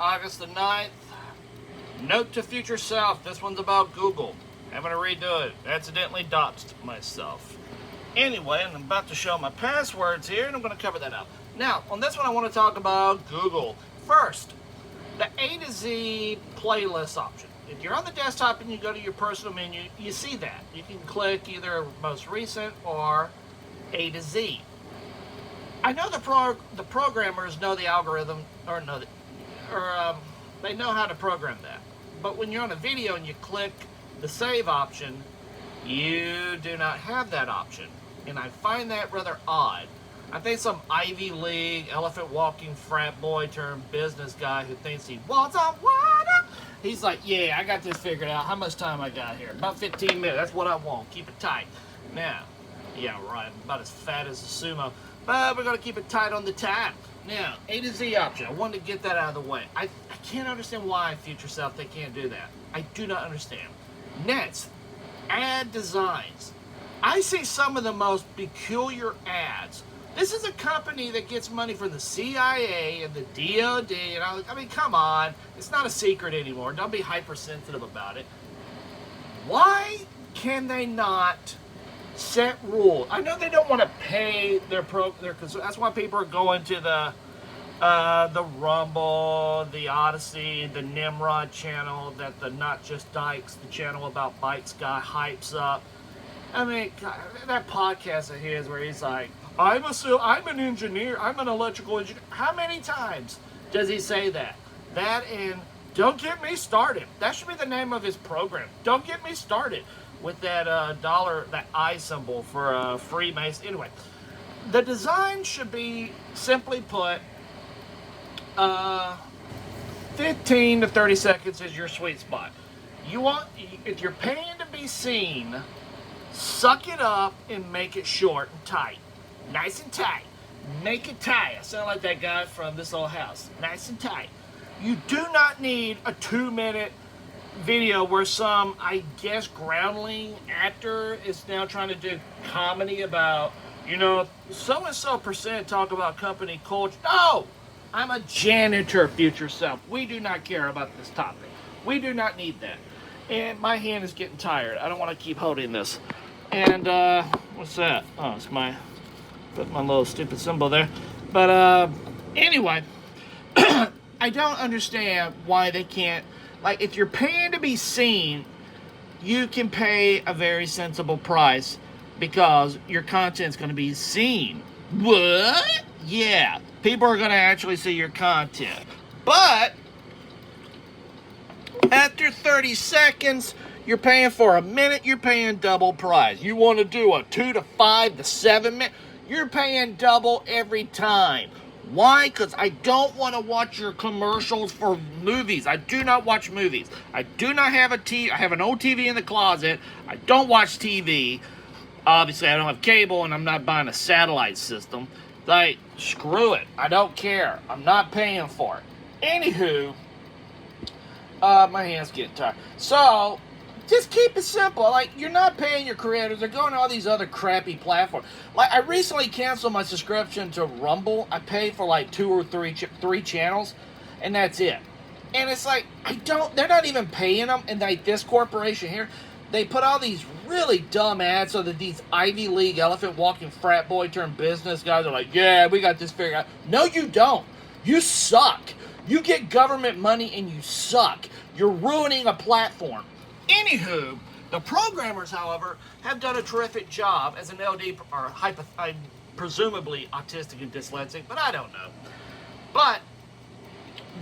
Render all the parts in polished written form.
August the 9th. Note to future self, this one's about Google. I'm going to redo it. Accidentally doxed myself. Anyway, I'm about to show my passwords here, and I'm going to cover that up. Now, on this one, I want to talk about Google. First, the A to Z playlist option. If you're on the desktop and you go to your personal menu, you see that. You can click either most recent or A to Z. I know the programmers know the algorithm, they know how to program that. But when you're on a video and you click the save option, you do not have that option. And I find that rather odd. I think some Ivy League, elephant walking frat boy turned business guy who thinks he wants a water. He's like, yeah, I got this figured out. How much time I got here? About 15 minutes. That's what I want. Keep it tight. Now, yeah, right. I'm about as fat as a sumo. But we're going to keep it tight on the time. Now, A to Z option. I wanted to get that out of the way. I can't understand why, future self, they can't do that. I do not understand. Next, ad designs. I see some of the most peculiar ads. This is a company that gets money from the CIA and the DOD. And I mean, come on. It's not a secret anymore. Don't be hypersensitive about it. Why can they not set rules? I know they don't want to pay their that's why people are going to the Rumble, the Odyssey, the Nimrod channel, that the Not Just Dykes, the channel about bikes guy, hypes up. I mean, God, that podcast of his where he's like, I'm an engineer, I'm an electrical engineer. How many times does he say that? That and don't get me started. That should be the name of his program. Don't get me started with that dollar, that I symbol for Freemason. Anyway, the design should be, simply put, 15 to 30 seconds is your sweet spot. If you're paying to be seen, suck it up and make it short and tight. Nice and tight. Make it tight. I sound like that guy from This Old House. Nice and tight. You do not need a 2-minute video where some, I guess, groundling actor is now trying to do comedy about, so-and-so percent talk about company culture. No! I'm a janitor, future self. We do not care about this topic. We do not need that. And my hand is getting tired. I don't want to keep holding this. And, what's that? Oh, it's put my little stupid symbol there. But, anyway, I don't understand why they can't. Like, if you're paying to be seen, you can pay a very sensible price because your content's going to be seen. What? Yeah, people are going to actually see your content. But after 30 seconds, you're paying for a minute, you're paying double price. You want to do a 2 to 5 to 7 minute, you're paying double every time. Why? Because I don't want to watch your commercials for movies. I do not watch movies. I do not have a TV. I have an old TV in the closet. I don't watch TV. Obviously, I don't have cable, and I'm not buying a satellite system. Like, screw it. I don't care. I'm not paying for it. Anywho, my hand's getting tired. So, just keep it simple. Like, you're not paying your creators. They're going to all these other crappy platforms. Like, I recently canceled my subscription to Rumble. I paid for like 2 or 3 channels, and that's it. And it's like, they're not even paying them. And like this corporation here, they put all these really dumb ads so that these Ivy League elephant walking frat boy turned business guys are like, yeah, we got this figured out. No, you don't. You suck. You get government money and you suck. You're ruining a platform. Anywho, the programmers, however, have done a terrific job as an LD, or presumably autistic and dyslexic, but I don't know. But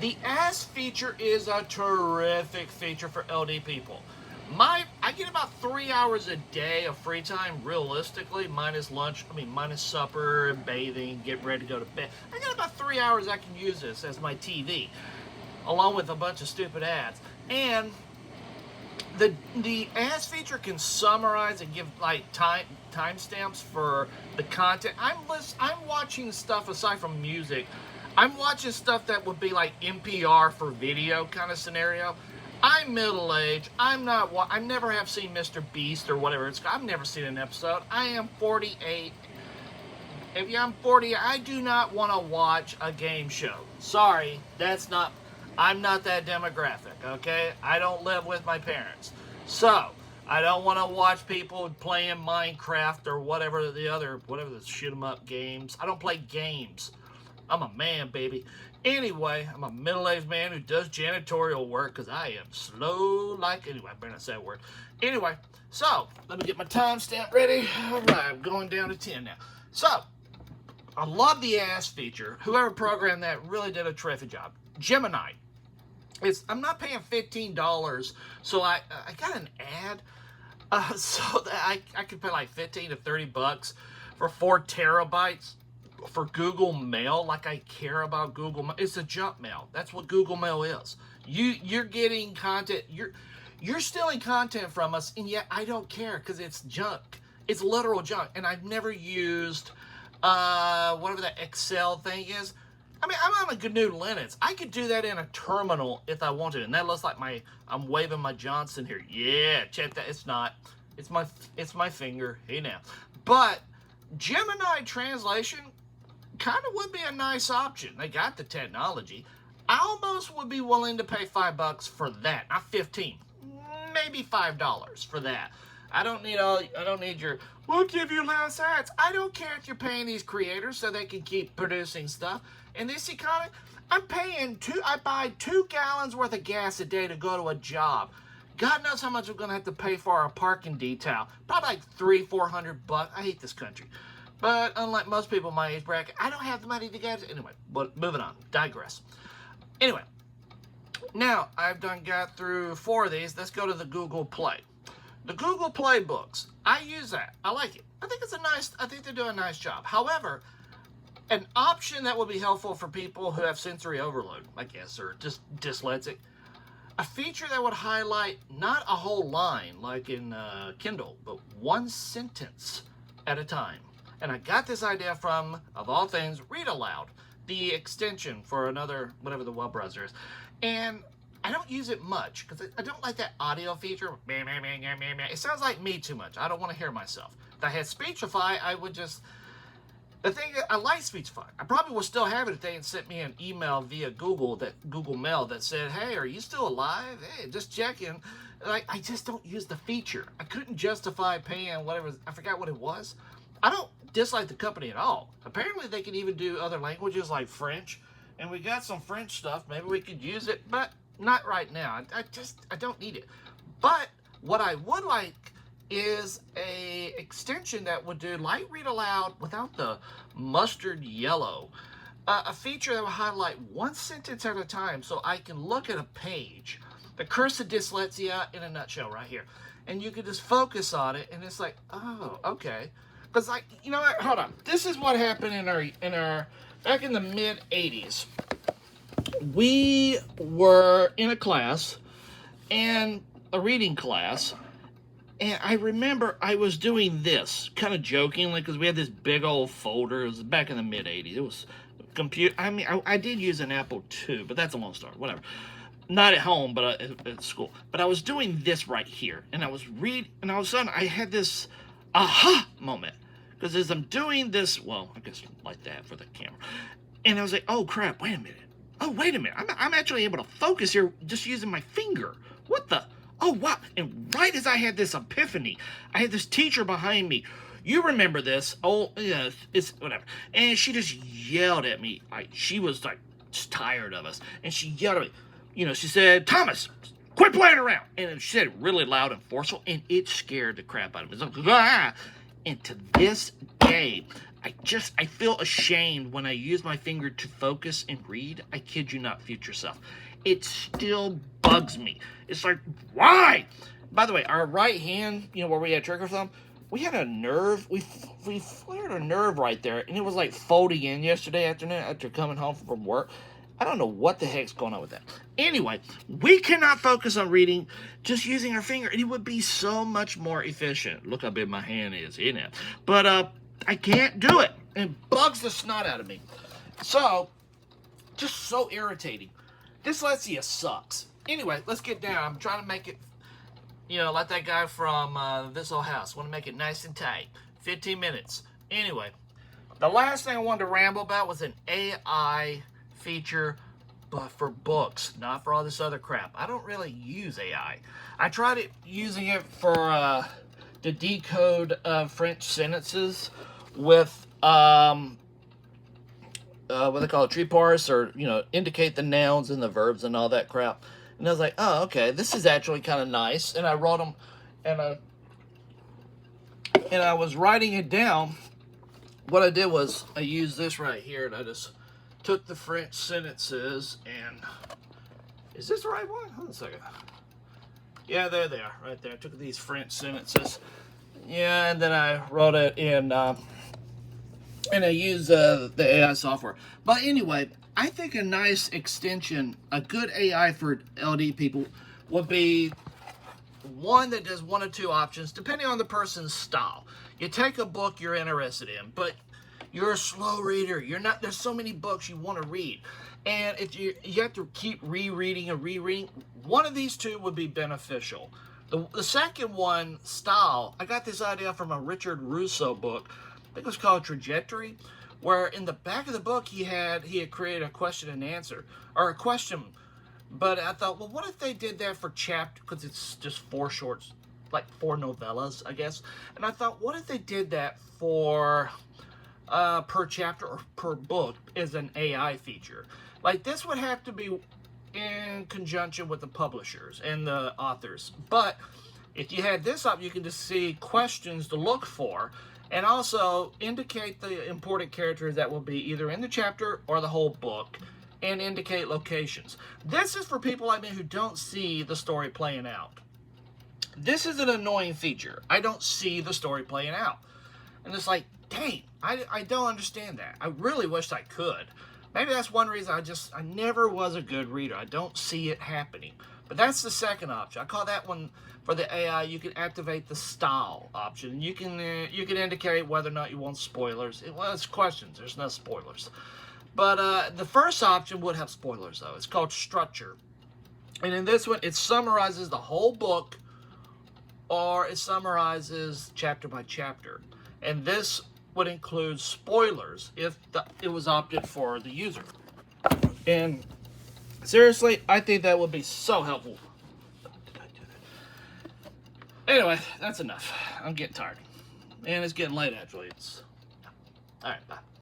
the Ask feature is a terrific feature for LD people. I get about 3 hours a day of free time, realistically, minus supper and bathing, getting ready to go to bed. I got about 3 hours I can use this as my TV, along with a bunch of stupid ads. And the Ask feature can summarize and give like timestamps for the content. I'm watching stuff aside from music. I'm watching stuff that would be like NPR for video kind of scenario. I'm middle-aged. I never have seen Mr. Beast or whatever it's called. I've never seen an episode. I am 48. If I'm 40, I do not want to watch a game show. Sorry, that's not. I'm not that demographic, okay? I don't live with my parents. So, I don't want to watch people playing Minecraft or whatever the shoot 'em up games. I don't play games. I'm a man, baby. Anyway, I'm a middle-aged man who does janitorial work because I am slow like... Anyway, I better not say that word. Anyway, so, let me get my timestamp ready. All right, I'm going down to 10 now. So, I love the ass feature. Whoever programmed that really did a terrific job. Gemini. I'm not paying $15, so I got an ad so that I could pay like 15 to 30 bucks for 4 terabytes for Google Mail. Like I care about Google Mail. It's a junk mail. That's what Google Mail is. You're getting content. You're stealing content from us, and yet I don't care because it's junk. It's literal junk, and I've never used whatever that Excel thing is. I mean, I'm on a GNU Linux. I could do that in a terminal if I wanted, and that looks like I'm waving my Johnson here. Yeah, check that. It's not. It's my finger. Hey now. But Gemini translation kind of would be a nice option. They got the technology. I almost would be willing to pay $5 for that. Not 15, maybe $5 for that. I don't need your, we'll give you less ads. I don't care if you're paying these creators so they can keep producing stuff. In this economy, I buy 2 gallons worth of gas a day to go to a job. God knows how much I'm going to have to pay for a parking detail. Probably like $300-400 bucks. I hate this country. But unlike most people my age bracket, I don't have the money to get it. Anyway, but moving on. Digress. Anyway, now I've got through 4 of these. Let's go to the Google Play. The Google Play books, I use that. I like it. I think they do a nice job. However, an option that would be helpful for people who have sensory overload, I guess, or just dyslexic, a feature that would highlight not a whole line like in Kindle, but 1 sentence at a time. And I got this idea from, of all things, Read Aloud, the extension for another, whatever the web browser is. And I don't use it much because I don't like that audio feature. It sounds like me too much. I don't want to hear myself. If I had Speechify, I would just... The thing is, I like Speechify. I probably would still have it if they had sent me an email via Google Mail that said, hey, are you still alive? Hey, just checking. Like, I just don't use the feature. I couldn't justify paying whatever, I forgot what it was. I don't dislike the company at all. Apparently they can even do other languages like French, and we got some French stuff. Maybe we could use it, but not right now. I don't need it. But what I would like is a extension that would do light read aloud without the mustard yellow. A feature that will highlight 1 sentence at a time so I can look at a page. The curse of dyslexia in a nutshell right here. And you can just focus on it, and it's like, oh, okay. Because, like, you know what? Hold on. This is what happened in our back in the mid-'80s. We were in a class, and a reading class, and I remember I was doing this, kind of jokingly, because we had this big old folder. It was back in the mid-'80s. It was computer. I mean, I did use an Apple II, but that's a long story. Whatever. Not at home, but at school. But I was doing this right here, and I was reading, and all of a sudden I had this aha moment. Because as I'm doing this, well, I guess like that for the camera, and I was like, oh crap, wait a minute. Oh, wait a minute. I'm actually able to focus here just using my finger. What the? Oh, wow. And right as I had this epiphany, I had this teacher behind me. You remember this. Oh, yeah, it's whatever. And she just yelled at me. She was like just tired of us. And she yelled at me. You know, she said, Thomas, quit playing around. And she said it really loud and forceful. And it scared the crap out of me. It's like, ah! And to this day, I feel ashamed when I use my finger to focus and read. I kid you not, future self. It still bugs me. It's like, why? By the way, our right hand, you know, where we had trigger thumb, we had a nerve. We flared a nerve right there, and it was like folding in yesterday afternoon after coming home from work. I don't know what the heck's going on with that. Anyway, we cannot focus on reading just using our finger. It would be so much more efficient. Look how big my hand is, you know. But I can't do it. It bugs the snot out of me. So, just so irritating. Dyslexia sucks. Anyway, let's get down. I'm trying to make it, you know, like that guy from This Old House. Want to make it nice and tight. 15 minutes. Anyway, the last thing I wanted to ramble about was an AI feature but for books, not for all this other crap. I don't really use AI. I tried using it for to decode French sentences with what they call a tree parse, or indicate the nouns and the verbs and all that crap. And I was like, oh, okay, this is actually kind of nice. And I wrote them, and I was writing it down. What I did was I used this right here, and I just took the French sentences, and is this the right one? Hold on a second. Yeah, there they are, right there. I took these French sentences, yeah, and then I wrote it in, and I used the AI software. But anyway, I think a nice extension, a good AI for LD people, would be one that does one or two options, depending on the person's style. You take a book you're interested in, but you're a slow reader. You're not. There's so many books you want to read, and if you have to keep rereading and rereading, one of these two would be beneficial. The second one, style, I got this idea from a Richard Russo book. I think it was called Trajectory, where in the back of the book he had created a question and answer, or a question. But I thought, well, what if they did that for chapter, because it's just 4 shorts, like 4 novellas, I guess. And I thought, what if they did that for per chapter or per book as an AI feature? Like, this would have to be in conjunction with the publishers and the authors. But if you had this up, you can just see questions to look for, and also indicate the important characters that will be either in the chapter or the whole book, and indicate locations. This is for people like me who don't see the story playing out. This is an annoying feature. I don't see the story playing out. And it's like, dang, I don't understand that. I really wish I could. Maybe that's one reason I never was a good reader. I don't see it happening. But that's the second option. I call that one, for the AI, you can activate the style option. You can indicate whether or not you want spoilers. Well, it's questions. There's no spoilers. But the first option would have spoilers, though. It's called structure. And in this one, it summarizes the whole book, or it summarizes chapter by chapter. And this would include spoilers if it was opted for the user. And seriously, I think that would be so helpful. Anyway, that's enough. I'm getting tired. And it's getting late, actually. All right, bye.